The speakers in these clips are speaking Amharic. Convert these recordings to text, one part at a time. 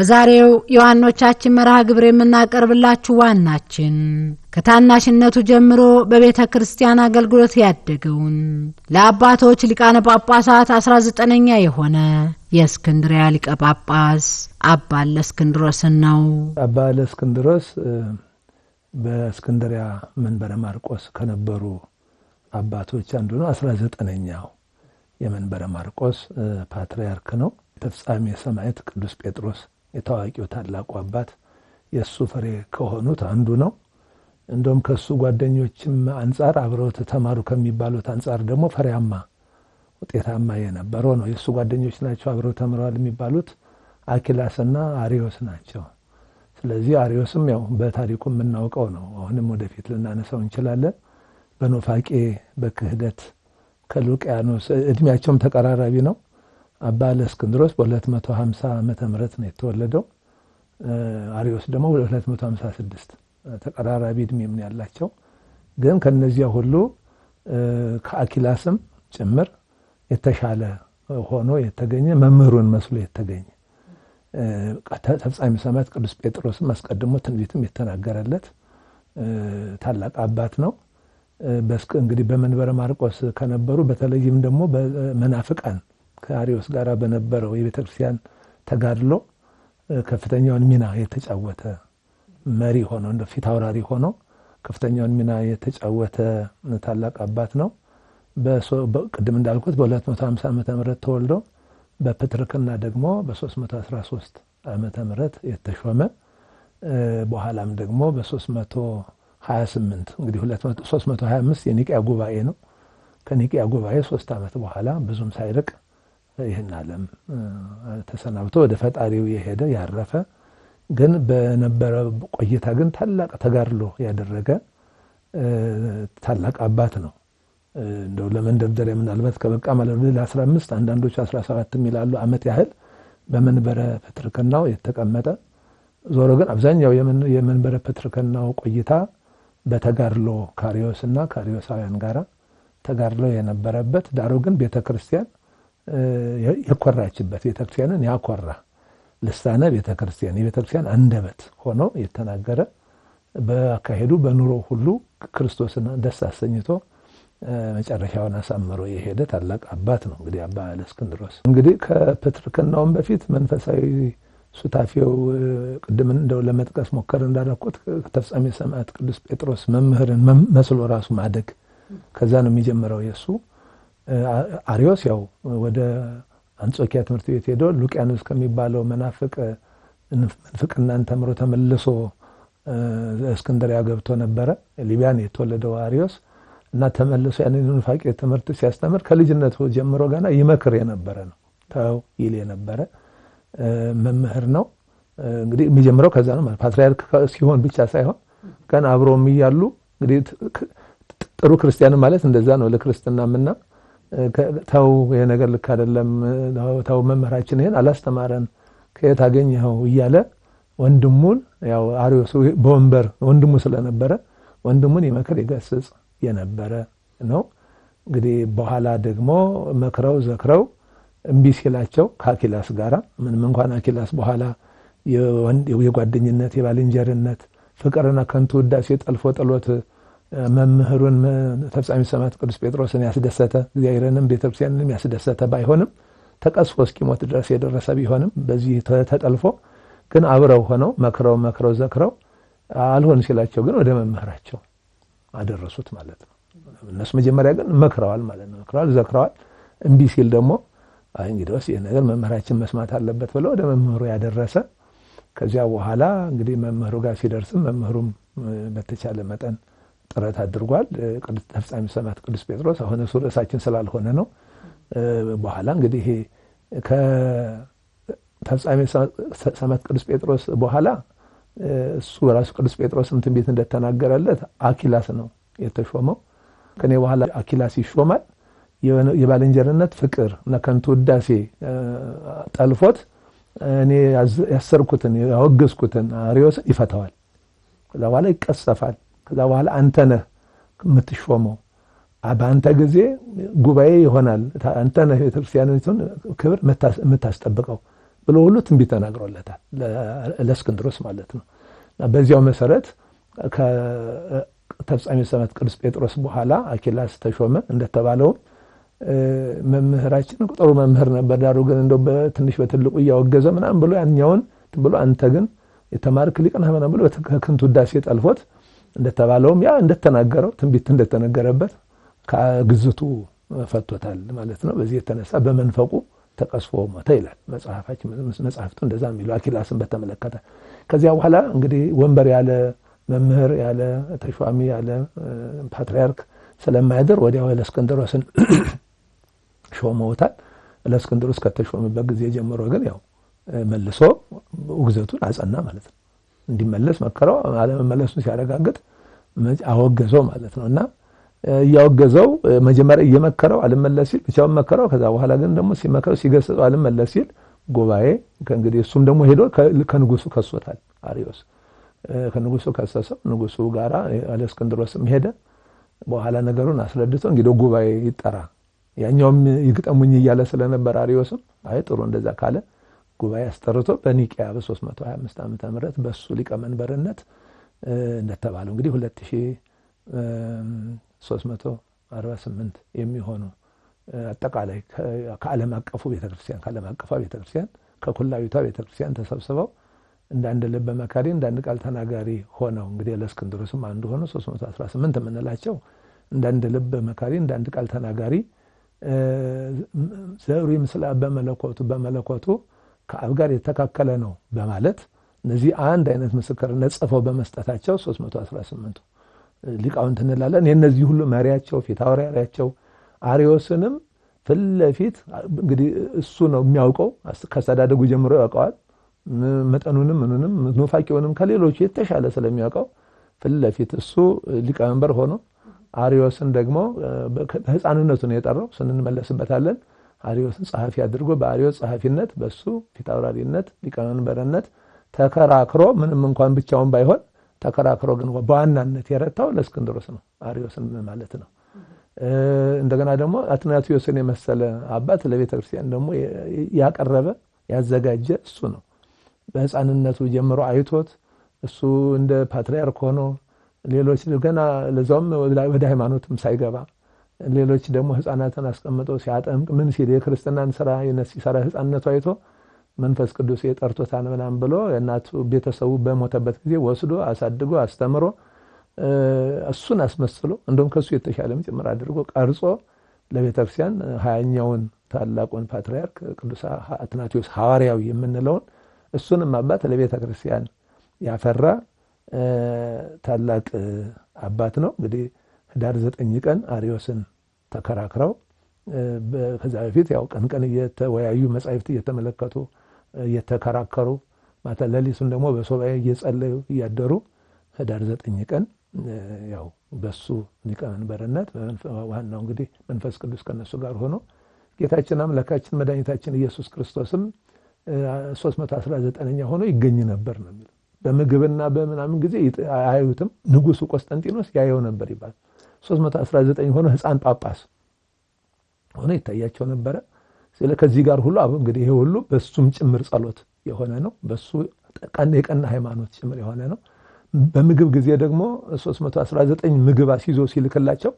በዛሬው ዮሐንኖቻችን መርሃ ግብር የምናቀርብላችሁ ዋናችን ከታናሽነቱ ጀምሮ በቤተ ክርስቲያን አገልግሎት ያደገውን ለአባቶች ሊቃነ ጳጳሳት 19ኛ የሆነ የእስክንድርያ ሊቀ ጳጳስ አባ ለእስክንድሮስ ነው። አባ ለእስክንድሮስ በእስክንድርያ መንበረ ማርቆስ ከነበሩ አባቶች አንዱ ነው። 19ኛው የመንበረ ማርቆስ ፓትርያርክ ነው። ተፍጻሜ ሰማዕት ቅዱስ ጴጥሮስ የታዋቂው ታላቁ አባት የሱ ፍሬ ከሆኑት አንዱ ነው። እንደውም ከሱ ጓደኞችም አንፃር አብረው ተማሩ ከሚባሉት አንፃር ደግሞ ፈሪያማ ውጤታማ የነበረው ነው። የሱ ጓደኞች ናቸው አብረው ተምረዋል የሚባሉት አኪላስና አሪዮስ ናቸው። ስለዚህ አሪዮስም ያው በታሪኩ የምናውቀው ነው። አሁንም ወደፊት ልናነሳው እንችላለን። በኖፋቄ በክህደት ከሉቂያኖስ እድሜያቸውም ተቀራራቢ ነው። አባ ለእስክንድሮስ በ250 ዓመተ ምህረት ነው የተወለደው። አሪዮስ ደግሞ በ256 ተቀራራቢ እድሜም ያላቸው። ግን ከነዚያ ሁሉ ከአኪላስም ጭምር የተሻለ ሆኖ የተገኘ መምህሩን መስሎ የተገኘ ተፍጻሜ ሰማዕት ቅዱስ ጴጥሮስም አስቀድሞ ትንቢትም የተናገረለት ታላቅ አባት ነው። እንግዲህ በመንበረ ማርቆስ ከነበሩ በተለይም ደግሞ በመናፍቃን ከአሪዮስ ጋር በነበረው የቤተክርስቲያን ተጋድሎ ከፍተኛውን ሚና የተጫወተ መሪ ሆኖ እንደ ፊት አውራሪ ሆኖ ከፍተኛውን ሚና የተጫወተ ታላቅ አባት ነው። ቅድም እንዳልኩት በ250 ዓመተ ምህረት ተወልዶ በፕትርክና ደግሞ በ313 ዓመተ ምህረት የተሾመ በኋላም ደግሞ በ328 እንግዲህ 325 የኒቂያ ጉባኤ ነው። ከኒቂያ ጉባኤ 3 ዓመት በኋላ ብዙም ሳይርቅ ይህን ዓለም ተሰናብቶ ወደ ፈጣሪው የሄደ ያረፈ ግን በነበረ ቆይታ ግን ታላቅ ተጋድሎ ያደረገ ታላቅ አባት ነው። እንደው ለመንደርደሪያ ምናልባት ከበቃ ማለት ለ15 አንዳንዶች 17 ይላሉ ዓመት ያህል በመንበረ ፕትርክናው የተቀመጠ ዞሮ ግን አብዛኛው የመንበረ ፕትርክናው ቆይታ በተጋድሎ ካሪዮስና ካሪዮሳውያን ጋራ ተጋድሎ የነበረበት ዳሩ ግን ቤተክርስቲያን የኮራችበት ቤተክርስቲያንን ያኮራ ልሳነ ቤተክርስቲያን የቤተክርስቲያን አንደበት ሆኖ የተናገረ በአካሄዱ በኑሮ ሁሉ ክርስቶስን ደስ አሰኝቶ መጨረሻውን አሳምሮ የሄደ ታላቅ አባት ነው። እንግዲህ አባ ለእስክንድሮስ እንግዲህ ከፕትርክናውም በፊት መንፈሳዊ ሱታፌው ቅድም እንደው ለመጥቀስ ሞከር እንዳደረኩት ተፍጻሜ ሰማዕት ቅዱስ ጴጥሮስ መምህርን መስሎ ራሱ ማደግ ከዛ ነው የሚጀምረው የሱ። አሪዮስ ያው ወደ አንጾኪያ ትምህርት ቤት ሄዶ ሉቂያኖስ ከሚባለው መንፍቅናን ተምሮ ተመልሶ እስክንድርያ ገብቶ ነበረ። ሊቢያን የተወለደው አሪዮስ እና ተመልሶ ያንን ኑፋቄ ትምህርት ሲያስተምር ከልጅነቱ ጀምሮ ገና ይመክር የነበረ ነው። ተው ይል የነበረ መምህር ነው። እንግዲህ የሚጀምረው ከዛ ነው ማለት ፓትርያርክ ሲሆን ብቻ ሳይሆን ገና አብሮም ይያሉ እንግዲህ ጥሩ ክርስቲያን ማለት እንደዛ ነው። ለክርስትናምና ተው ይሄ ነገር ልክ አይደለም፣ ተው መምህራችን ይሄን አላስተማረን ከየት አገኘኸው እያለ ወንድሙን ያው አሪዮስ በወንበር ወንድሙ ስለነበረ ወንድሙን ይመክር ይገስጽ የነበረ ነው። እንግዲህ በኋላ ደግሞ መክረው ዘክረው እምቢ ሲላቸው ከአኪላስ ጋራ ምንም እንኳን አኪላስ በኋላ የጓደኝነት የባልንጀርነት ፍቅርና ከንቱ ውዳሴ ጠልፎ ጥሎት መምህሩን ተፍጻሜ ሰማዕት ቅዱስ ጴጥሮስን ያስደሰተ እግዚአብሔርንም ቤተክርስቲያንንም ያስደሰተ ባይሆንም ተቀስፎ እስኪሞት ድረስ የደረሰ ቢሆንም በዚህ ተጠልፎ ግን አብረው ሆነው መክረው ዘክረው አልሆን ሲላቸው ግን ወደ መምህራቸው አደረሱት ማለት ነው። እነሱ መጀመሪያ ግን መክረዋል ማለት ነው። መክረዋል ዘክረዋል። እምቢ ሲል ደግሞ አይ እንግዲህ ይሄ ነገር መምህራችን መስማት አለበት ብለው ወደ መምህሩ ያደረሰ። ከዚያ በኋላ እንግዲህ መምህሩ ጋር ሲደርስም መምህሩም በተቻለ መጠን ጥረት አድርጓል። ቅዱስ ተፍጻሜ ሰማዕት ቅዱስ ጴጥሮስ አሁን እሱ ርዕሳችን ስላልሆነ ነው። በኋላ እንግዲህ ከተፍጻሜ ሰማዕት ቅዱስ ጴጥሮስ በኋላ እሱ ራሱ ቅዱስ ጴጥሮስም ትንቢት እንደተናገረለት አኪላስ ነው የተሾመው። ከኔ በኋላ አኪላስ ይሾማል። የባልንጀርነት ፍቅር እና ከንቱ ውዳሴ ጠልፎት እኔ ያሰርኩትን ያወገዝኩትን አሪዮስን ይፈታዋል። ከዛ በኋላ ይቀሰፋል። ከዛ በኋላ አንተ ነህ የምትሾመው፣ በአንተ ጊዜ ጉባኤ ይሆናል፣ አንተ ነህ ቤተክርስቲያኒቱን ክብር የምታስጠብቀው ብሎ ሁሉ ትንቢት ተናግሮለታል ለእስክንድሮስ ማለት ነው። በዚያው መሰረት ከተፍጻሜ ሰማዕት ቅዱስ ጴጥሮስ በኋላ አኪላስ ተሾመ። እንደተባለው መምህራችን ጥሩ መምህር ነበር። ዳሩ ግን እንደው በትንሽ በትልቁ እያወገዘ ምናምን ብሎ ያኛውን ብሎ አንተ ግን የተማርክ ሊቅ ነህ ምናምን ብሎ ከከንቱ ውዳሴ ጠልፎት እንደተባለውም ያ እንደተናገረው ትንቢት እንደተነገረበት ከግዝቱ ፈቶታል ማለት ነው። በዚህ የተነሳ በመንፈቁ ተቀስፎ ሞተ ይላል መጽሐፍቱ እንደዛ የሚለው አኪላስን በተመለከተ። ከዚያ በኋላ እንግዲህ ወንበር ያለ መምህር ያለ ተሿሚ ያለ ፓትርያርክ ስለማያድር ወዲያው ለእስክንድሮስን ሾመውታል። ለእስክንድሮስ ከተሾመበት ጊዜ ጀምሮ ግን ያው መልሶ ውግዘቱን አጸና ማለት ነው። እንዲመለስ መከረው። አለመመለሱን ሲያረጋግጥ አወገዘው ማለት ነውና እያወገዘው መጀመሪያ እየመከረው አልመለስ ሲል ብቻውን መከረው። ከዛ በኋላ ግን ደግሞ ሲመከረው ሲገስጸው አልመለስ ሲል ጉባኤ ከእንግዲህ እሱም ደግሞ ሄዶ ከንጉሱ ከሶታል። አሪዮስ ከንጉሱ ከሰሰው። ንጉሱ ጋራ ለእስክንድሮስም ሄደ። በኋላ ነገሩን አስረድቶ እንግዲህ ጉባኤ ይጠራ ያኛውም ይግጠሙኝ እያለ ስለነበር አሪዮስም አይ ጥሩ እንደዛ ካለ ጉባኤ አስጠርቶ በኒቂያ በ325 ዓመተ ምህረት በሱ ሊቀመንበርነት እንደተባለው እንግዲህ 2348 የሚሆኑ አጠቃላይ ከዓለም አቀፉ ቤተክርስቲያን ከኩላዊቷ ቤተክርስቲያን ተሰብስበው እንዳንድ ልብ መካሪ እንዳንድ ቃል ተናጋሪ ሆነው እንግዲህ ለእስክንድሮስም አንዱ ሆኖ 318 የምንላቸው እንዳንድ ልብ መካሪ እንዳንድ ቃል ተናጋሪ ዘሩ ምስለ በመለኮቱ ከአብ ጋር የተካከለ ነው በማለት እነዚህ አንድ አይነት ምስክርነት ጽፈው በመስጠታቸው 318 ሊቃውንት እንላለን። የነዚህ ሁሉ መሪያቸው ፊታውራሪያቸው አሪዮስንም ፍለፊት እንግዲህ እሱ ነው የሚያውቀው። ከስተዳደጉ ጀምሮ ያውቀዋል። መጠኑንም ምኑንም ኑፋቂውንም ከሌሎች የተሻለ ስለሚያውቀው ፍለፊት እሱ ሊቀመንበር ሆኖ አሪዮስን ደግሞ በህፃንነቱ ነው የጠራው። ስንመለስበታለን። አሪዮስን ጸሐፊ አድርጎ በአሪዮስ ጸሐፊነት በሱ ፊታውራሪነት ሊቀመንበርነት ተከራክሮ ምንም እንኳን ብቻውን ባይሆን ተከራክሮ ግን በዋናነት የረታው ለእስክንድሮስ ነው አሪዮስን ማለት ነው። እንደገና ደግሞ አትናቴዎስን የመሰለ አባት ለቤተ ክርስቲያን ደግሞ ያቀረበ ያዘጋጀ እሱ ነው። በህፃንነቱ ጀምሮ አይቶት እሱ እንደ ፓትርያርክ ሆኖ ሌሎች ገና ለዛውም ወደ ሃይማኖትም ሳይገባ ሌሎች ደግሞ ህፃናትን አስቀምጠው ሲያጠምቅ ምን ሲል የክርስትናን ስራ ሲሰራ ህፃንነቱ አይቶ መንፈስ ቅዱስ የጠርቶታል ምናምን ብሎ እናቱ ቤተሰቡ በሞተበት ጊዜ ወስዶ አሳድጎ አስተምሮ እሱን አስመስሎ እንደውም ከሱ የተሻለም ጭምር አድርጎ ቀርጾ ለቤተክርስቲያን 20ኛውን ታላቁን ፓትርያርክ ቅዱስ አትናቴዎስ ሐዋርያዊ የምንለውን እሱንም አባት ለቤተክርስቲያን ያፈራ ታላቅ አባት ነው። እንግዲህ ህዳር 9 ቀን አሪዮስን ተከራክረው ከዛ በፊት ያው ቀን እየተወያዩ መጻሕፍት እየተመለከቱ እየተከራከሩ ማታ ሌሊቱን ደግሞ በሱባኤ እየጸለዩ እያደሩ ህዳር 9 ቀን ያው በሱ ሊቀመንበርነት ዋናው እንግዲህ መንፈስ ቅዱስ ከነሱ ጋር ሆኖ ጌታችን አምላካችን መድኃኒታችን ኢየሱስ ክርስቶስም 319ኛ ሆኖ ይገኝ ነበር ነው የሚለው። በምግብና በምናምን ጊዜ አያዩትም። ንጉሱ ቆስጠንጢኖስ ያየው ነበር ይባል። 319 ሆኖ ህፃን ጳጳስ ሆኖ ይታያቸው ነበረ። ከዚህ ጋር ሁሉ አሁን እንግዲህ ይሄ ሁሉ በሱም ጭምር ጸሎት የሆነ ነው። በሱ የቀና ሃይማኖት ጭምር የሆነ ነው። በምግብ ጊዜ ደግሞ 319 ምግብ አስይዞ ሲልክላቸው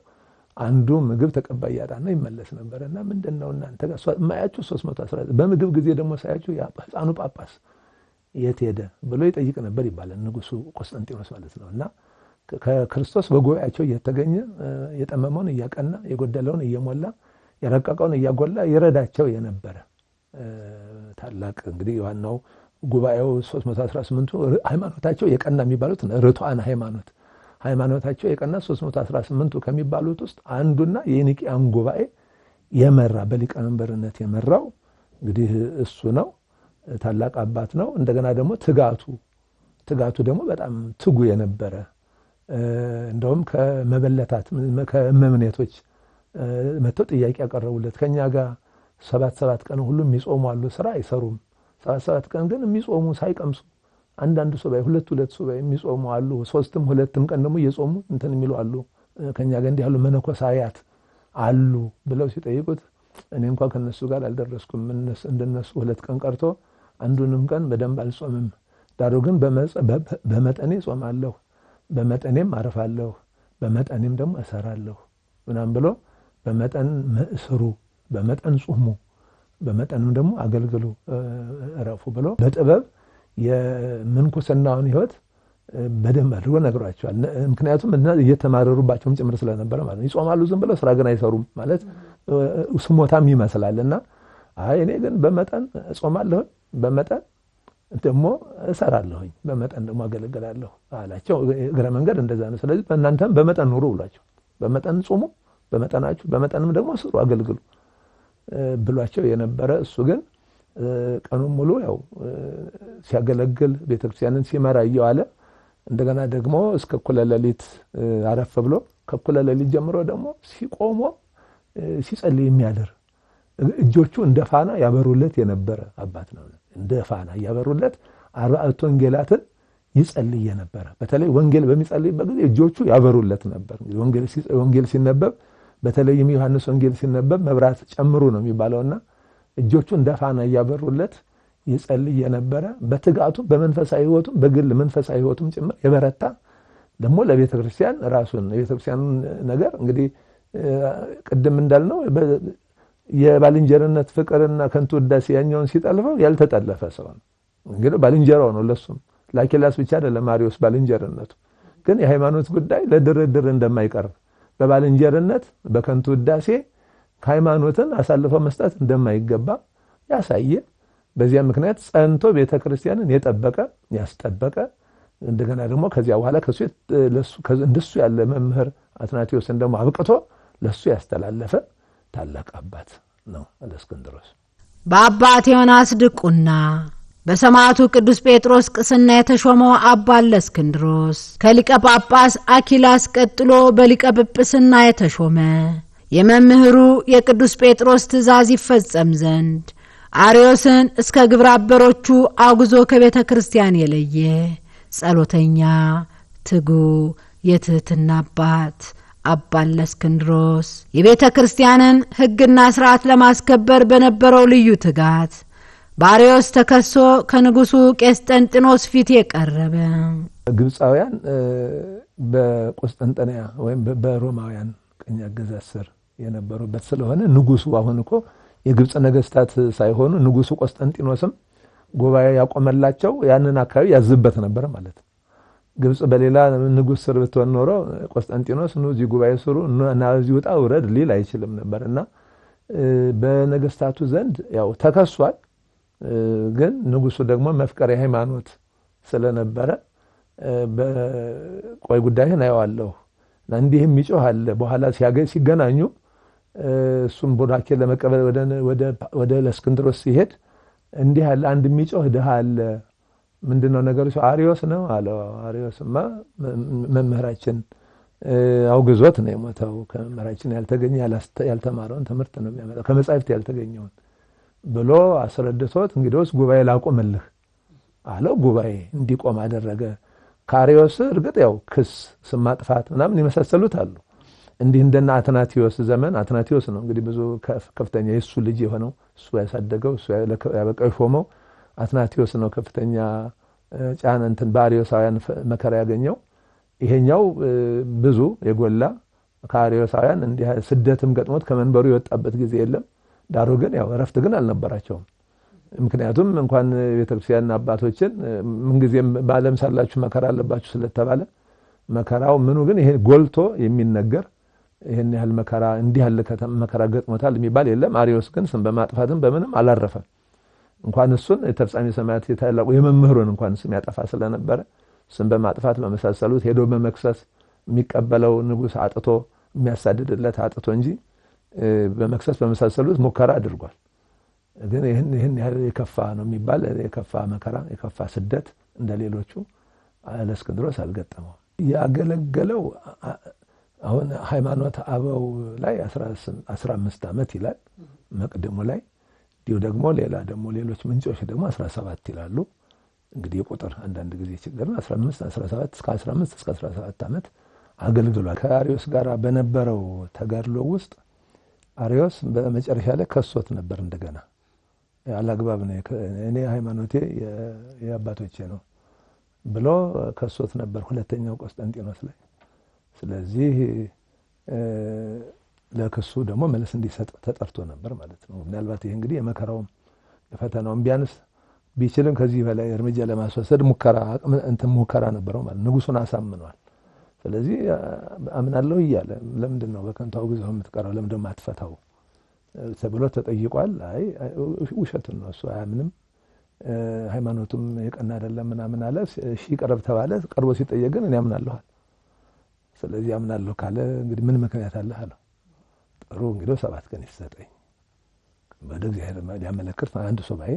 አንዱ ምግብ ተቀባይ ያጣና ይመለስ ነበርና ምንድነው እናንተ ጋር ማያችሁ 319 በምግብ ጊዜ ደግሞ ሳያችሁ ያ ህፃኑ ጳጳስ የት ሄደ ብሎ ይጠይቅ ነበር ይባላል። ንጉሱ ቆስጠንጢኖስ ማለት ነውና ከክርስቶስ በጉባኤያቸው እየተገኘ የጠመመውን እያቀና የጎደለውን እየሞላ የረቀቀውን እያጎላ ይረዳቸው የነበረ ታላቅ እንግዲህ ዋናው ጉባኤው 318ቱ ሃይማኖታቸው የቀና የሚባሉት ርቱዓን ሃይማኖታቸው የቀና 318ቱ ከሚባሉት ውስጥ አንዱና የኒቂያን ጉባኤ የመራ በሊቀመንበርነት የመራው እንግዲህ እሱ ነው። ታላቅ አባት ነው። እንደገና ደግሞ ትጋቱ ደግሞ በጣም ትጉ የነበረ እንደውም ከመበለታት ከመምኔቶች መተው ጥያቄ ያቀረቡለት ከኛ ጋር 7 ቀን ሁሉ የሚጾሙ አሉ፣ ስራ አይሰሩም። 7 ቀን ግን የሚጾሙ ሳይቀምሱ አንዳንድ ሱባኤ 2 ሱባኤ የሚጾሙ አሉ። 3ም 2ም ቀን ደግሞ እየጾሙ እንትን የሚሉ አሉ። ከኛ ጋር እንዲህ ያሉ መነኮሳያት አሉ ብለው ሲጠይቁት እኔ እንኳን ከነሱ ጋር አልደረስኩም። እንደነሱ 2 ቀን ቀርቶ አንዱንም ቀን በደንብ አልጾምም። ዳሩ ግን በመጠኔ ጾማለሁ፣ በመጠኔም አርፋለሁ፣ በመጠኔም ደግሞ እሰራለሁ ምናምን ብሎ በመጠን ስሩ፣ በመጠን ጾሙ፣ በመጠንም ደግሞ አገልግሉ፣ እረፉ ብሎ በጥበብ የምንኩስናውን ሕይወት በደንብ አድርጎ ነግሯቸዋል። ምክንያቱም እየተማረሩባቸውም ጭምር ስለነበረ ማለት ነው። ይጾማሉ ዝም ብለው ስራ ግን አይሰሩም ማለት ስሞታም ይመስላልና አይ እኔ ግን በመጠን እጾማለሁ፣ በመጠን ደግሞ እሰራለሁኝ፣ በመጠን ደግሞ አገለግላለሁ አላቸው። እግረ መንገድ እንደዛ ነው። ስለዚህ በእናንተም በመጠን ኑሩ ብሏቸው፣ በመጠን ጾሙ፣ በመጠናችሁ፣ በመጠንም ደግሞ ስሩ፣ አገልግሉ ብሏቸው የነበረ እሱ ግን ቀኑን ሙሉ ያው ሲያገለግል ቤተክርስቲያንን ሲመራ እየዋለ እንደገና ደግሞ እስከ እኩለ ሌሊት አረፍ ብሎ ከእኩለ ሌሊት ጀምሮ ደግሞ ሲቆሞ ሲጸልይ የሚያድር እጆቹ እንደ ፋና ያበሩለት የነበረ አባት ነው። እንደ ፋና ያበሩለት 40 ወንጌላትን ይጸልይ የነበረ በተለይ ወንጌል በሚጸልይበት ጊዜ እጆቹ ያበሩለት ነበር። ወንጌል ሲነበብ በተለይም ዮሐንስ ወንጌል ሲነበብ መብራት ጨምሩ ነው የሚባለውና እጆቹ እንደ ፋና ያበሩለት ይጸልይ የነበረ በትጋቱ በመንፈሳዊ ሕይወቱ በግል መንፈሳዊ ሕይወቱም ጭምር የበረታ ደግሞ ለቤተ ክርስቲያን ራሱን የቤተ ክርስቲያኑን ነገር እንግዲህ ቅድም እንዳልነው የባልንጀርነት ፍቅርና ከንቱ ውዳሴ ያኛውን ሲጠልፈው ያልተጠለፈ ሰው ነው። እንግዲህ ባልንጀራው ነው። ለሱም ለአኪላስ ብቻ አይደለም ማሪዎስ ባልንጀርነቱ ግን የሃይማኖት ጉዳይ ለድርድር እንደማይቀርብ በባልንጀርነት በከንቱ ውዳሴ ሃይማኖትን አሳልፎ መስጠት እንደማይገባ ያሳየ በዚያ ምክንያት ጸንቶ ቤተክርስቲያንን የጠበቀ ያስጠበቀ እንደገና ደግሞ ከዚያ በኋላ እንደሱ ያለ መምህር አትናቴዎስን ደግሞ አብቅቶ ለሱ ያስተላለፈ ታላቅ አባት ነው እለእስክንድሮስ። በአባት ዮናስ ድቁና በሰማዕቱ ቅዱስ ጴጥሮስ ቅስና የተሾመው አባ እለእስክንድሮስ ከሊቀ ጳጳስ አኪላስ ቀጥሎ በሊቀ ጵጵስና የተሾመ የመምህሩ የቅዱስ ጴጥሮስ ትእዛዝ ይፈጸም ዘንድ አርዮስን እስከ ግብረ አበሮቹ አጉዞ ከቤተ ክርስቲያን የለየ ጸሎተኛ ትጉ የትህትና አባት አባ እለእስክንድሮስ የቤተ ክርስቲያንን ሕግና ሥርዓት ለማስከበር በነበረው ልዩ ትጋት በአርዮስ ተከሶ ከንጉሱ ቄስጠንጢኖስ ፊት የቀረበ ግብፃውያን በቆስጠንጠንያ ወይም በሮማውያን ቅኝ አገዛዝ ስር የነበሩበት ስለሆነ ንጉሱ አሁን እኮ የግብፅ ነገስታት ሳይሆኑ ንጉሱ ቆስጠንጢኖስም ጉባኤ ያቆመላቸው ያንን አካባቢ ያዝበት ነበር ማለት ነው። ግብፅ በሌላ ንጉስ ስር ብትሆን ኖሮ ቆስጠንጢኖስ ነው እዚህ ጉባኤ ስሩ እና እዚህ ወጣ ውረድ ሊል አይችልም ነበርና በነገስታቱ ዘንድ ያው ተከሷል። ግን ንጉሱ ደግሞ መፍቀር የሃይማኖት ስለነበረ በቆይ ጉዳይን አየዋለሁ እና እንዲህም ይጮሃል በኋላ ሲገናኙ እሱም ቡራኬ ለመቀበል ወደ እለእስክንድሮስ ሲሄድ እንዲህ ያለ አንድ የሚጮህ ድሃ አለ ምንድነው ነገሩ? አርዮስ ነው አለው። አርዮስማ መምህራችን አውግዞት ነው የሞተው። ከመምህራችን ያልተገኘ ያልተማረውን ትምህርት ነው የሚያመጣው ከመጻሕፍት ያልተገኘውን ብሎ አስረድቶት እንግዲህስ ጉባኤ ላቆምልህ አለው። ጉባኤ እንዲቆም አደረገ። ከአርዮስ እርግጥ ያው ክስ ስም ማጥፋት ምናምን የመሳሰሉት አሉ። እንዲህ እንደና አትናቴዎስ ዘመን አትናቴዎስ ነው እንግዲህ ብዙ ከፍተኛ የሱ ልጅ የሆነው እሱ ያሳደገው እሱ ያበቃው ሾመው አትናቴዎስ ነው ከፍተኛ ጫና እንትን በአርዮሳውያን መከራ ያገኘው። ይሄኛው ብዙ የጎላ ከአርዮሳውያን እንዲህ ስደትም ገጥሞት ከመንበሩ የወጣበት ጊዜ የለም። ዳሩ ግን ያው እረፍት ግን አልነበራቸውም። ምክንያቱም እንኳን ቤተክርስቲያን አባቶችን ምንጊዜም በዓለም ሳላችሁ መከራ አለባችሁ ስለተባለ መከራው ምኑ ግን ይሄ ጎልቶ የሚነገር ይሄን ያህል መከራ እንዲህ ያለ መከራ ገጥሞታል የሚባል የለም። አርዮስ ግን ስም በማጥፋትም በምንም አላረፈም። እንኳን እሱን የተፍጻሜ ሰማያት የታላቁ የመምህሩን እንኳን ስም ያጠፋ ስለነበረ ስም በማጥፋት በመሳሰሉት ሄዶ በመክሰስ የሚቀበለው ንጉስ አጥቶ የሚያሳድድለት አጥቶ እንጂ በመክሰስ በመሳሰሉት ሙከራ አድርጓል። ግን ይሄን ያህል የከፋ ነው የሚባል የከፋ መከራ የከፋ ስደት እንደሌሎቹ እለእስክንድሮስ አልገጠመው። ያገለገለው አሁን ሃይማኖት አበው ላይ 15 ዓመት ይላል መቅደሙ ላይ ዲው ደግሞ ሌላ ደግሞ ሌሎች ምንጮች ደግሞ 17 ይላሉ። እንግዲህ የቁጥር አንዳንድ ጊዜ ችግር ነው። 15 17 እስከ 15 እስከ 17 ዓመት አገልግሏል። ከአርዮስ ጋር በነበረው ተጋድሎ ውስጥ አርዮስ በመጨረሻ ላይ ከሶት ነበር እንደገና አላግባብ ነው እኔ ሃይማኖቴ የአባቶቼ ነው ብሎ ከሶት ነበር ሁለተኛው ቆስጠንጢኖስ ላይ። ስለዚህ ለክሱ ደግሞ መልስ እንዲሰጥ ተጠርቶ ነበር ማለት ነው። ምናልባት ይሄ እንግዲህ የመከራውም የፈተናውም ቢያንስ ቢችልም ከዚህ በላይ እርምጃ ለማስወሰድ ሙከራ ነበረው ማለት ንጉሱን አሳምኗል። ስለዚህ አምናለሁ እያለ ለምንድን ነው በከንቱ አውግዘው የምትቀረው ለምንድን ነው የማትፈታው ተብሎ ተጠይቋል። አይ ውሸቱን ነው እሱ አያምንም ሃይማኖቱም የቀና አይደለም ምናምን አለ። እሺ ቀርብ ተባለ። ቀርቦ ሲጠየቅ ግን እኔ አምናለሁ። ስለዚህ አምናለሁ ካለ እንግዲህ ምን ምክንያት አለ አለው። ጥሩ እንግዲህ 7 ቀን ይሰጠኝ ወደ እግዚአብሔር ሊያመለክት አንድ ሱባኤ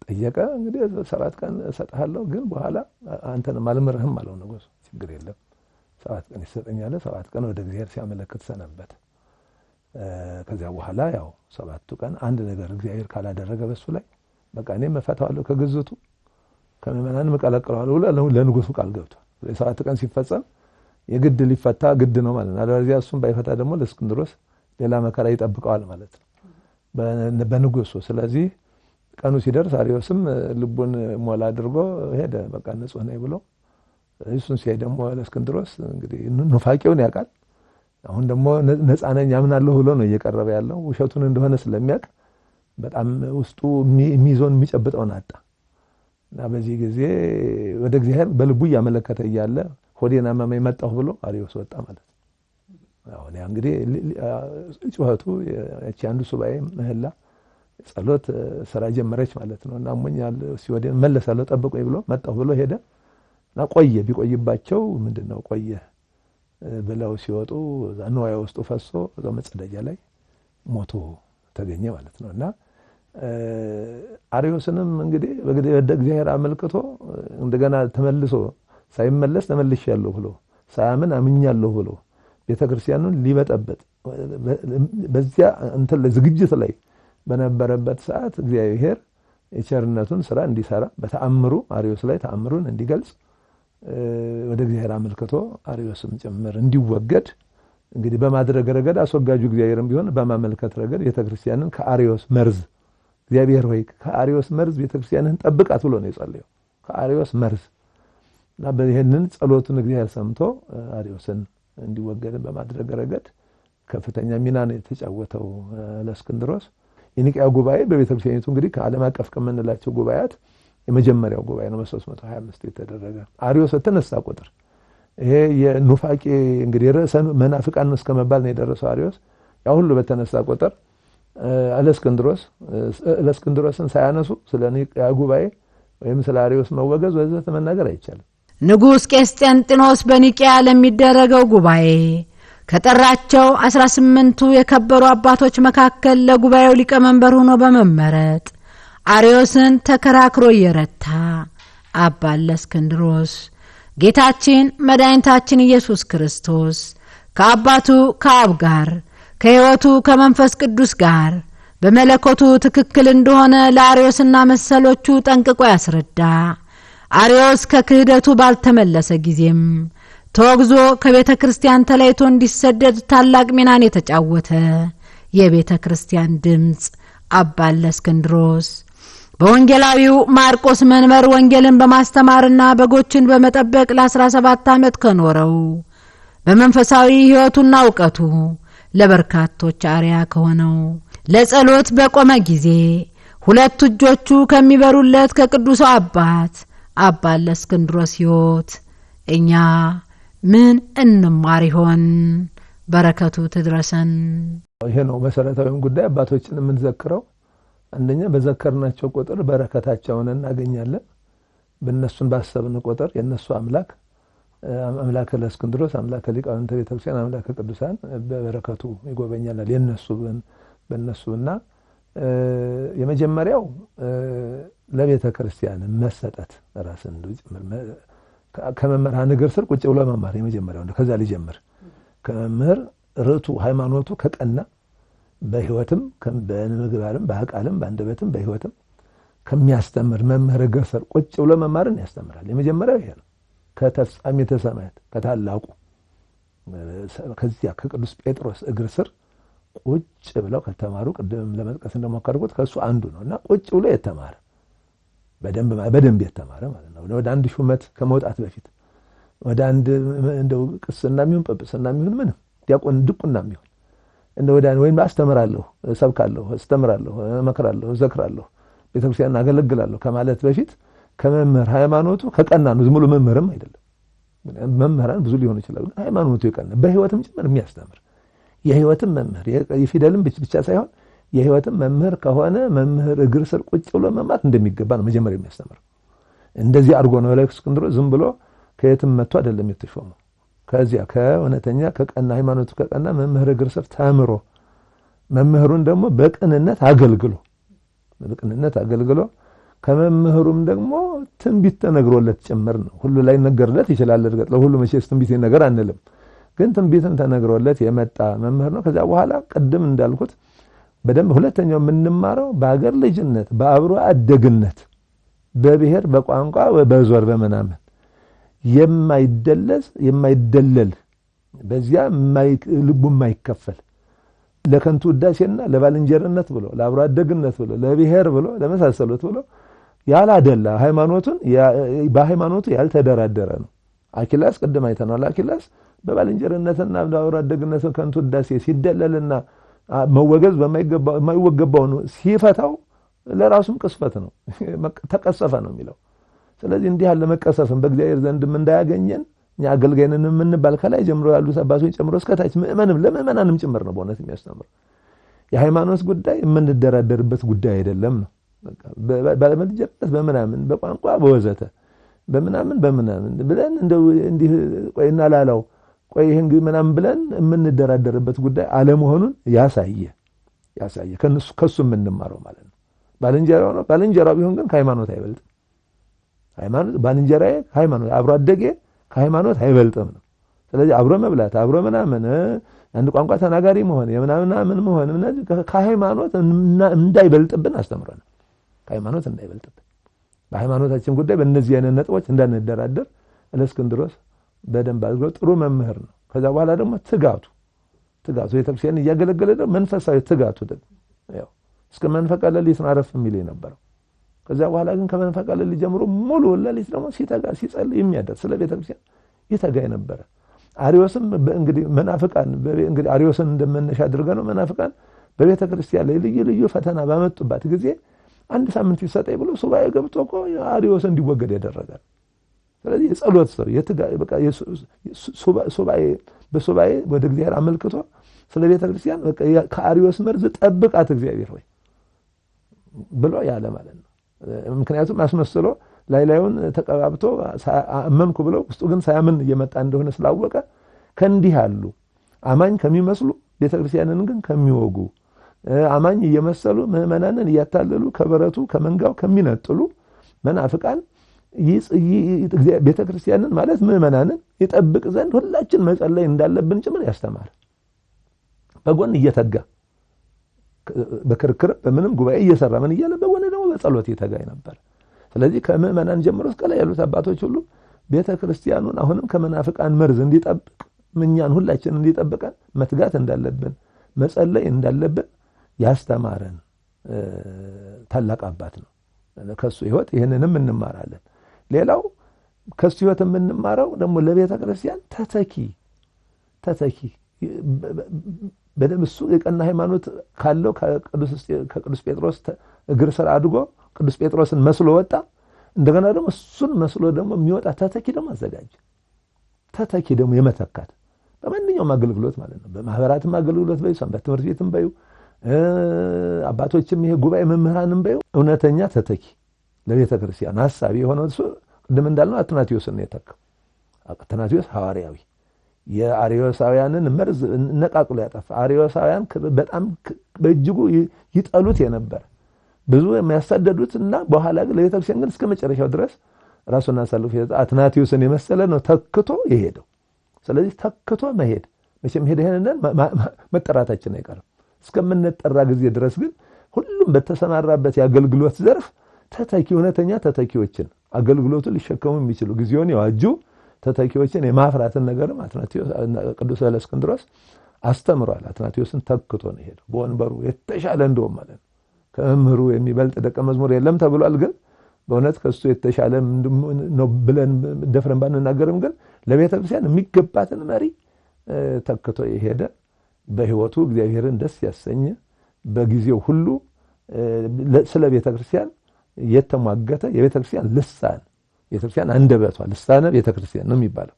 ጠየቀ። እንግዲህ 7 ቀን እሰጥሃለሁ ግን በኋላ አንተንም አልምርህም አለው ንጉሱ። ችግር የለም 7 ቀን ይሰጠኛል። 7 ቀን ወደ እግዚአብሔር ሲያመለክት ሰነበት። ከዚያ በኋላ ያው 7ቱ ቀን አንድ ነገር እግዚአብሔር ካላደረገ በሱ ላይ በቃ እኔ መፈታዋለሁ ከግዝቱ ከመመናን መቀላቀለዋለሁ ብሎ ለንጉሱ ቃል ገብቷል። 7 ቀን ሲፈጸም የግድ ሊፈታ ግድ ነው ማለት ነው። አለበለዚያ እሱም ባይፈታ ደግሞ ለእስክንድሮስ ሌላ መከራ ይጠብቀዋል ማለት ነው በንጉሱ። ስለዚህ ቀኑ ሲደርስ አርዮስም ልቡን ሞላ አድርጎ ሄደ። በቃ ንጹህ ነኝ ብሎ እሱን ሲያይ ደግሞ ለእስክንድሮስ እንግዲህ ኑፋቄውን ያውቃል። አሁን ደግሞ ነፃ ነኝ አምናለሁ ብሎ ነው እየቀረበ ያለው። ውሸቱን እንደሆነ ስለሚያውቅ በጣም ውስጡ የሚይዘውን የሚጨብጠውን አጣ እና በዚህ ጊዜ ወደ እግዚአብሔር በልቡ እያመለከተ እያለ ሆዴን አመመኝ መጣሁ ብሎ አርዮስ ወጣ ማለት ነው። አሁን ያ እንግዲህ ጩኸቱ እቺ አንዱ ሱባኤ ምህላ ጸሎት ስራ ጀመረች ማለት ነው። እና አሞኛል ሲወደን መለሳለሁ ጠብቆኝ ብሎ መጣሁ ብሎ ሄደ እና ቆየ። ቢቆይባቸው ምንድነው ቆየ ብለው ሲወጡ ንዋየ ውስጡ ፈሶ በመጸደጃ ላይ ሞቶ ተገኘ ማለት ነው። እና አርዮስንም እንግዲህ ወደ እግዚአብሔር አመልክቶ እንደገና ተመልሶ ሳይመለስ ተመልሻለሁ ብሎ ሳያምን አምኛለሁ ብሎ ቤተክርስቲያኑን ሊበጠበጥ በዚያ እንትን ለዝግጅት ላይ በነበረበት ሰዓት እግዚአብሔር የቸርነቱን ስራ እንዲሰራ በተአምሩ አርዮስ ላይ ተአምሩን እንዲገልጽ ወደ እግዚአብሔር አመልክቶ አርዮስም ጭምር እንዲወገድ እንግዲህ በማድረግ ረገድ አስወጋጁ እግዚአብሔርም ቢሆን በማመልከት ረገድ ቤተክርስቲያንን ከአርዮስ መርዝ እግዚአብሔር ሆይ ከአርዮስ መርዝ ቤተክርስቲያንን ጠብቃት ብሎ ነው የጸለየው። ከአርዮስ መርዝ እና በይሄንን ጸሎቱን እግዚአብሔር ሰምቶ አርዮስን እንዲወገድ በማድረግ ረገድ ከፍተኛ ሚና ነው የተጫወተው ለእስክንድሮስ። የኒቅያ ጉባኤ በቤተክርስቲያኒቱ እንግዲህ ከዓለም አቀፍ ከመንላቸው ጉባኤያት የመጀመሪያው ጉባኤ ነው። በ325 የተደረገ አርዮስ ተነሳ ቁጥር ይሄ የኑፋቄ እንግዲህ ርዕሰ መናፍቃን እስከመባል ነው የደረሰው አርዮስ። ያ ሁሉ በተነሳ ቁጥር ለእስክንድሮስን ሳያነሱ ስለ ኒቅያ ጉባኤ ወይም ስለ አርዮስ መወገዝ ወዘተ መናገር አይቻልም። ንጉሥ ቄስጤንጢኖስ በኒቅያ ለሚደረገው ጉባኤ ከጠራቸው 18ቱ የከበሩ አባቶች መካከል ለጉባኤው ሊቀመንበር ሆኖ በመመረጥ አርዮስን ተከራክሮ የረታ አባ ለእስክንድሮስ ጌታችን መድኃኒታችን ኢየሱስ ክርስቶስ ከአባቱ ከአብ ጋር ከሕይወቱ ከመንፈስ ቅዱስ ጋር በመለኮቱ ትክክል እንደሆነ ለአርዮስና መሰሎቹ ጠንቅቆ ያስረዳ። አርዮስ ከክህደቱ ባልተመለሰ ጊዜም ተወግዞ ከቤተ ክርስቲያን ተለይቶ እንዲሰደድ ታላቅ ሚናን የተጫወተ የቤተ ክርስቲያን ድምፅ አባ ለእስክንድሮስ በወንጌላዊው ማርቆስ መንበር ወንጌልን በማስተማርና በጎችን በመጠበቅ ለ17 ዓመት ከኖረው በመንፈሳዊ ሕይወቱና ዕውቀቱ ለበርካቶች አርያ ከሆነው ለጸሎት በቆመ ጊዜ 2 እጆቹ ከሚበሩለት ከቅዱስ አባት አባ ለእስክንድሮስ ሕይወት እኛ ምን እንማር ይሆን? በረከቱ ትድረሰን። ይሄ ነው መሰረታዊው ጉዳይ አባቶችን የምንዘክረው። አንደኛ በዘከርናቸው ቁጥር በረከታቸውን እናገኛለን። በእነሱን ባሰብን ቁጥር የነሱ አምላከ ለእስክንድሮስ አምላከ ሊቃውንተ ቤተክርስቲያን አምላከ ቅዱሳን በበረከቱ ይጎበኛናል። የነሱ በእነሱና የመጀመሪያው ለቤተ ክርስቲያን መሰጠት ራስን ከመምህራን እግር ስር ቁጭ ብሎ መማር የመጀመሪያው ነው። ከዛ ሊጀምር ከመምህር ርቱ ሃይማኖቱ ከቀና በህይወትም በንግባርም በአቃልም በአንደበትም በህይወትም ከሚያስተምር መምህር እግር ስር ቁጭ ብሎ መማርን ያስተምራል። የመጀመሪያው ይሄ ነው። ከተፍጻሜተ ሰማያት ከታላቁ ከዚያ ከቅዱስ ጴጥሮስ እግር ስር ቁጭ ብለው ከተማሩ ቅድም ለመጥቀስ እንደሞከርኩት ከሱ አንዱ ነውና ቁጭ ብሎ የተማረ በደንብ የተማረ ማለት ነው። ወደ አንድ ሹመት ከመውጣት በፊት ወደ አንድ እንደው ቅስና የሚሆን ጵጵስና የሚሆን ምንም ዲያቆን ድቁና የሚሆን እንደው ወደ ወይም አስተምራለሁ፣ ሰብካለሁ፣ አስተምራለሁ፣ መከራለሁ፣ ዘክራለሁ፣ ቤተክርስቲያን አገለግላለሁ ከማለት በፊት ከመምህር ሃይማኖቱ ከቀና ነው። ዝም ብሎ መምህርም አይደለም። መምህራን ብዙ ሊሆኑ ይችላሉ። ሃይማኖቱ የቀና በህይወትም ጭምር የሚያስተምር የህይወትም መምህር የፊደልም ብቻ ሳይሆን የህይወትም መምህር ከሆነ መምህር እግር ስር ቁጭ ብሎ መማር እንደሚገባ ነው መጀመሪያ የሚያስተምር። እንደዚህ አድርጎ ነው ለእስክንድሮስ ዝም ብሎ ከየትም መጥቶ አይደለም የተሾመው። ከዚያ ከእውነተኛ ከቀና ሃይማኖቱ ከቀና መምህር እግር ስር ተምሮ መምህሩን ደግሞ በቅንነት አገልግሎ ከመምህሩም ደግሞ ትንቢት ተነግሮለት ጭምር ነው። ሁሉ ላይ ነገርለት ይችላል። እርግጥ ለሁሉ መቼስ ትንቢት ነገር አንልም፣ ግን ትንቢትም ተነግሮለት የመጣ መምህር ነው። ከዚያ በኋላ ቅድም እንዳልኩት በደንብ ሁለተኛው የምንማረው በአገር ልጅነት በአብሮ አደግነት በብሔር በቋንቋ በዞር በመናመን የማይደለል በዚያ ልቡ የማይከፈል ለከንቱ ውዳሴና ለባልንጀርነት ብሎ ለአብሮ አደግነት ብሎ ለብሔር ብሎ ለመሳሰሉት ብሎ ያላደላ በሃይማኖቱ ያልተደራደረ ነው። አኪላስ ቅድም አይተናል። አኪላስ በባልንጀርነትና በአብሮ አደግነት ከንቱ ውዳሴ ሲደለልና መወገዝ በማይወገባው ነው ሲፈታው ለራሱም ቅስፈት ነው፣ ተቀሰፈ ነው የሚለው። ስለዚህ እንዲህ ያለ መቀሰፍን በእግዚአብሔር ዘንድም እንዳያገኘን እኛ አገልጋይነን የምንባል ከላይ ጀምሮ ያሉት አባቶች ጨምሮ እስከታች ለምእመናንም ጭምር ነው በእውነት የሚያስተምር። የሃይማኖት ጉዳይ የምንደራደርበት ጉዳይ አይደለም ነው። ባለመልጀነት በምናምን በቋንቋ በወዘተ በምናምን ብለን እንደው እንዲህ ቆይና ላላው ቆይ ይሄን ምናምን ብለን የምንደራደርበት ጉዳይ አለመሆኑን ያሳየ ከሱ የምንማረው ማለት ነው። ባልንጀራው ቢሆን ግን ከሃይማኖት አይበልጥም። ባልንጀራዬ ሃይማኖት አብሮ አደጌ ከሃይማኖት አይበልጥም ነው። ስለዚህ አብሮ መብላት አብሮ ምናምን አንድ ቋንቋ ተናጋሪ መሆን የምናምን መሆን ከሃይማኖት እንዳይበልጥብን አስተምረናል። ከሃይማኖት እንዳይበልጥብን በሃይማኖታችን ጉዳይ በእነዚህ አይነት ነጥቦች እንዳንደራደር ለእስክንድሮስ በደንብ አድርጎ ጥሩ መምህር ነው። ከዛ በኋላ ደግሞ ትጋቱ ቤተክርስቲያን እያገለገለ ደግሞ መንፈሳዊ ትጋቱ ደግሞ ያው እስከ መንፈቀ ሌሊት አረፍ የሚል የነበረው። ከዛ በኋላ ግን ከመንፈቀ ሌሊት ጀምሮ ሙሉ ሌሊት ደግሞ ሲተጋ ሲጸልይ የሚያደር ስለ ቤተክርስቲያን ይተጋ የነበረ። አሪዮስም እንግዲህ መናፍቃን እንግዲህ አሪዮስን እንደመነሻ አድርገው ነው መናፍቃን በቤተክርስቲያን ላይ ልዩ ፈተና ባመጡባት ጊዜ አንድ ሳምንት ይሰጠኝ ብሎ ሱባኤ ገብቶ እኮ አሪዮስ እንዲወገድ ያደረጋል። ስለዚህ የጸሎት ሰው በቃ በሱባኤ ወደ እግዚአብሔር አመልክቶ ስለ ቤተክርስቲያን በቃ ከአሪዮስ መርዝ ጠብቃት እግዚአብሔር ሆይ ብሎ ያለ ማለት ነው። ምክንያቱም አስመስሎ ላይላዩን ተቀባብቶ አመንኩ ብሎ ውስጡ ግን ሳያምን እየመጣ እንደሆነ ስላወቀ ከእንዲህ ያሉ አማኝ ከሚመስሉ ቤተክርስቲያንን ግን ከሚወጉ አማኝ እየመሰሉ ምዕመናንን እያታለሉ ከበረቱ ከመንጋው ከሚነጥሉ መናፍቃን ቤተክርስቲያንን ማለት ምዕመናንን ይጠብቅ ዘንድ ሁላችን መጸለይ እንዳለብን ጭምር ያስተማር። በጎን እየተጋ በክርክር በምንም ጉባኤ እየሰራ ምን እያለ በጎን ደግሞ በጸሎት እየተጋ ነበር። ስለዚህ ከምዕመናን ጀምሮ እስከ ላይ ያሉት አባቶች ሁሉ ቤተክርስቲያኑን አሁንም ከመናፍቃን መርዝ እንዲጠብቅ እኛን ሁላችን እንዲጠብቀን መትጋት እንዳለብን መጸለይ እንዳለብን ያስተማረን ታላቅ አባት ነው። ከሱ ህይወት ይሄንንም እንማራለን። ሌላው ከሱ ህይወት የምንማረው ደግሞ ለቤተ ክርስቲያን ተተኪ በደም እሱ የቀና ሃይማኖት ካለው ከቅዱስ ጴጥሮስ እግር ስር አድጎ ቅዱስ ጴጥሮስን መስሎ ወጣ። እንደገና ደግሞ እሱን መስሎ ደግሞ የሚወጣ ተተኪ ደግሞ አዘጋጀ። ተተኪ ደግሞ የመተካት በማንኛውም አገልግሎት ማለት ነው። በማህበራትም አገልግሎት በይ፣ ሰንበት ትምህርት ቤትም በዩ፣ አባቶችም ይሄ ጉባኤ መምህራንም በዩ እውነተኛ ተተኪ ለቤተ ክርስቲያን ሐሳቢ የሆነው እሱ ቅድም እንዳልነው አትናቴዎስን ነው የተካው። አትናቴዎስ ሐዋርያዊ የአሪዮሳውያንን መርዝ ነቃቅሎ ያጠፋ፣ አሪዮሳውያን በጣም በእጅጉ ይጠሉት የነበረ ብዙ የሚያሳደዱትና በኋላ ግን ለቤተ ክርስቲያን ግን እስከ መጨረሻው ድረስ ራሱን አሳልፎ አትናቴዎስን የመሰለ ነው ተክቶ የሄደው። ስለዚህ ተክቶ መሄድ መቼም ሄደን መጠራታችን አይቀርም። እስከምንጠራ ጊዜ ድረስ ግን ሁሉም በተሰማራበት የአገልግሎት ዘርፍ ተተኪ እውነተኛ ተተኪዎችን አገልግሎቱን ሊሸከሙ የሚችሉ ጊዜውን የዋጁ ተተኪዎችን የማፍራትን ነገርም አትናቴዎስ ቅዱስ እለእስክንድሮስ አስተምሯል። አትናቴዎስን ተክቶ ነው ሄደው በወንበሩ የተሻለ እንደውም ማለት ነው ከመምህሩ የሚበልጥ ደቀ መዝሙር የለም ተብሏል። ግን በእውነት ከሱ የተሻለ ነው ብለን ደፍረን ባንናገርም ግን ለቤተ ክርስቲያን የሚገባትን መሪ ተክቶ የሄደ በህይወቱ እግዚአብሔርን ደስ ያሰኘ በጊዜው ሁሉ ስለ ቤተ ክርስቲያን የተሟገተ የቤተ ክርስቲያን ልሳን ቤተ ክርስቲያን አንደበቷ ልሳነ ቤተ ክርስቲያን ነው የሚባለው።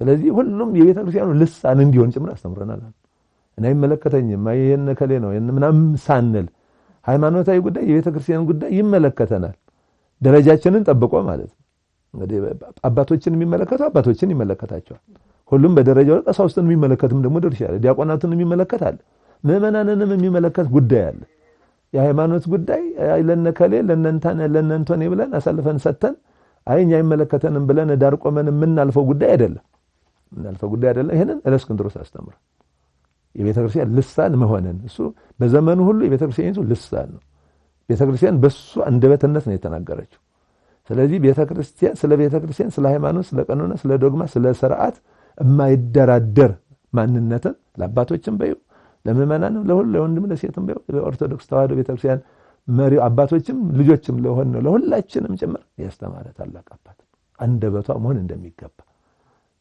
ስለዚህ ሁሉም የቤተ ክርስቲያኑ ልሳን እንዲሆን ጭምር አስተምረናል። እና አይመለከተኝም ይሄን ከሌ ነው ምናምን ሳንል ሃይማኖታዊ ጉዳይ የቤተ ክርስቲያን ጉዳይ ይመለከተናል ደረጃችንን ጠብቆ ማለት ነው። እንግዲህ አባቶችን የሚመለከተው አባቶችን ይመለከታቸዋል። ሁሉም በደረጃው ቀሳውስትን የሚመለከትም ደግሞ ድርሻ አለ። ዲያቆናቱን የሚመለከት አለ። ምዕመናንንም የሚመለከት ጉዳይ አለ። የሃይማኖት ጉዳይ ለነከሌ ለነንቶኔ ብለን አሳልፈን ሰተን አይኛ አይመለከተንም ብለን ዳር ቆመን የምናልፈው ጉዳይ አይደለም። ይሄንን እለእስክንድሮስ አስተምሯል። የቤተክርስቲያን ልሳን መሆንን እሱ በዘመኑ ሁሉ የቤተክርስቲያኒቱ ልሳን ነው። ቤተክርስቲያን በሱ አንደበትነት ነው የተናገረችው። ስለዚህ ቤተክርስቲያን ስለ ቤተክርስቲያን ስለ ሃይማኖት ስለ ቀኖና ስለ ዶግማ ስለ ሥርዓት የማይደራደር ማንነትን ለአባቶችም በዩ ለምዕመናንም ለወንድም ለሴትም በዩ በኦርቶዶክስ ተዋሕዶ ቤተክርስቲያን መሪ አባቶችም ልጆችም ለሁላችንም ጭምር ያስተማረ ታላቅ አባት አንደበቷ መሆን እንደሚገባ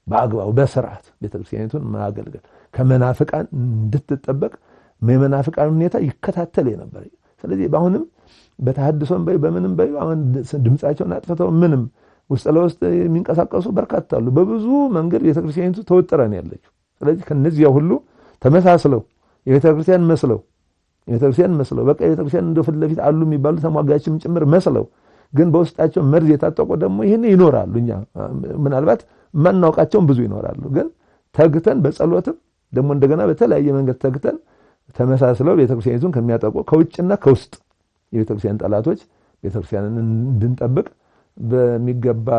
በአግባቡ በሥርዓት ቤተክርስቲያኒቱን ማገልገል ከመናፍቃን እንድትጠበቅ የመናፍቃን ሁኔታ ይከታተል ነበር። ስለዚህ በአሁንም በተሐድሶም በምንም አሁን ድምጻቸውን አጥፍተው ምንም ውስጥ ለውስጥ የሚንቀሳቀሱ በርካታ አሉ። በብዙ መንገድ ቤተክርስቲያኒቱ ተወጥረን ያለችው። ስለዚህ ከነዚህ ሁሉ ተመሳስለው የቤተክርስቲያን መስለው በቃ የቤተክርስቲያን እንደው ፊት ለፊት አሉ የሚባሉ ተሟጋችም ጭምር መስለው ግን በውስጣቸው መርዝ የታጠቁ ደግሞ ይሄን ይኖራሉ። እኛ ምናልባት ማናውቃቸውም ብዙ ይኖራሉ። ግን ተግተን በጸሎትም ደግሞ እንደገና በተለያየ መንገድ ተግተን ተመሳስለው ቤተክርስቲያኒቱን ከሚያጠቁ ከውጭና ከውስጥ የቤተክርስቲያን ጠላቶች ቤተክርስቲያንን እንድንጠብቅ በሚገባ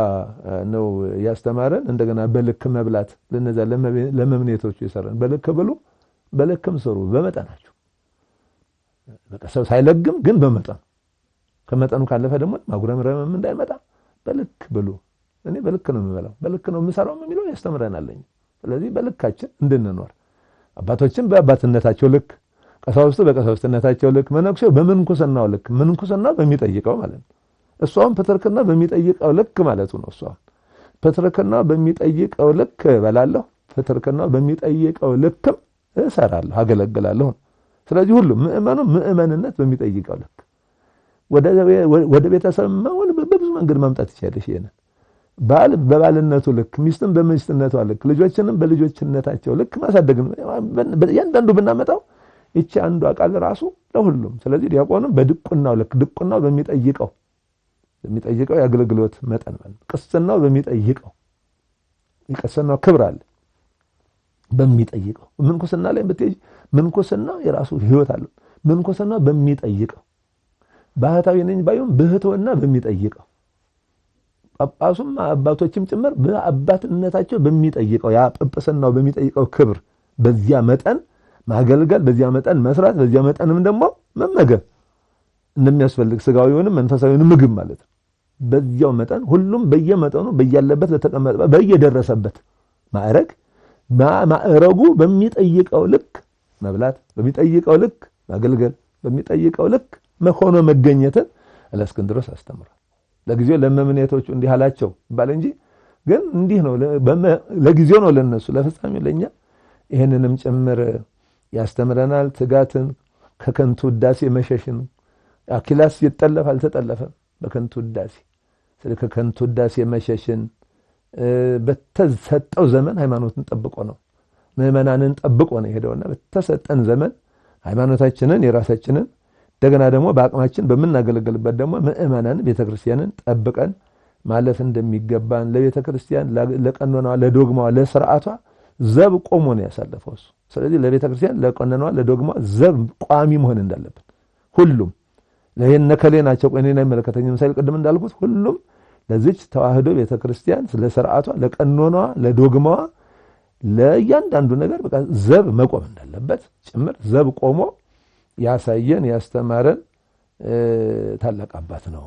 ነው ያስተማረን። እንደገና በልክ መብላት ለነዛ ለመምኔቶቹ ይሰራን በልክ ብሉ በልክም ስሩ በመጠናችሁ በቃ ሰው ሳይለግም ግን በመጠኑ ከመጠኑ ካለፈ ደግሞ ማጉረምረም እንዳይመጣ በልክ ብሉ። እኔ በልክ ነው የምበላው በልክ ነው የምሰራው የሚለው ያስተምረናል። ስለዚህ በልካችን እንድንኖር አባቶችን በአባትነታቸው ልክ ቀሳውስቱ በቀሳውስትነታቸው ልክ መነኩሴው በምንኩስናው ልክ ምንኩስናው በሚጠይቀው ማለት ነው። እሷም ፕትርክና በሚጠይቀው ልክ ማለት ነው። እሷም ፕትርክና በሚጠይቀው ልክ በላለሁ ፕትርክና በሚጠይቀው ልክም እሰራለሁ አገለግላለሁ። ስለዚህ ሁሉ ምዕመንነት በሚጠይቀው ልክ ወደ ቤተሰብ ማወል በብዙ መንገድ ማምጣት ይችላል። ይሄንን ባል በባልነቱ ልክ ሚስትም በሚስትነቷ ልክ ልጆችንም በልጆችነታቸው ልክ ማሳደግ ያንዳንዱ ብናመጣው እቺ አንዱ አቃል ራሱ ለሁሉም። ስለዚህ ዲያቆንም በድቁናው ልክ ድቁናው በሚጠይቀው የአገልግሎት መጠን ማለት ቅስናው በሚጠይቀው የቅስናው ክብር አለ በሚጠይቀው ምንኩስና ላይ ብትይ ምንኩስና የራሱ ህይወት አለ። ምንኩስና በሚጠይቀው ባህታዊ ነኝ ባይሆን በህትውና በሚጠይቀው ጳጳሱም አባቶችም ጭምር በአባትነታቸው በሚጠይቀው ያ ጵጵስናው በሚጠይቀው ክብር በዚያ መጠን ማገልገል በዚያ መጠን መስራት በዚያ መጠንም ደግሞ መመገብ እንደሚያስፈልግ ስጋዊውንም መንፈሳዊውንም ምግብ ማለት ነው። በዚያው መጠን ሁሉም በየመጠኑ በያለበት በተቀመጠ በየደረሰበት ማዕረጉ በሚጠይቀው ልክ መብላት በሚጠይቀው ልክ ማገልገል በሚጠይቀው ልክ ሆኖ መገኘትን እለእስክንድሮስ አስተምሯል። ለጊዜው ለመምኔቶቹ እንዲህ አላቸው ባለ እንጂ ግን እንዲህ ነው ለጊዜው ነው ለነሱ ለፍጻሜው ለኛ ይሄንንም ጭምር ያስተምረናል። ትጋትን ከከንቱ ውዳሴ መሸሽን አኪላስ ይተጠለፍ አልተጠለፈም በከንቱ ውዳሴ ከከንቱ ውዳሴ መሸሽን በተሰጠው ዘመን ሃይማኖትን ጠብቆ ነው ምዕመናንን ጠብቆ ነው ሄደውና በተሰጠን ዘመን ሃይማኖታችንን የራሳችንን እንደገና ደግሞ በአቅማችን በመናገለግልበት ደግሞ ምዕመናን ቤተክርስቲያንን ጠብቀን ማለፍ እንደሚገባን ለቤተክርስቲያን ለቀኖናዋ ለዶግማዋ ለሥርዓቷ ዘብ ቆሞ ነው ያሳለፈው እሱ። ስለዚህ ለቤተክርስቲያን ለቀኖናዋ ለዶግማዋ ዘብ ቋሚ መሆን እንዳለበት ሁሉም ለየነ ከሌናቸው ቆኔና ይመለከተኝም ሳይል ቅድም እንዳልኩት ሁሉም ለዚች ተዋህዶ ቤተክርስቲያን ለሥርዓቷ ለቀኖናዋ ለዶግማዋ ለእያንዳንዱ ነገር በቃ ዘብ መቆም እንዳለበት ጭምር ዘብ ቆሞ ያሳየን ያስተማረን ታላቅ አባት ነው።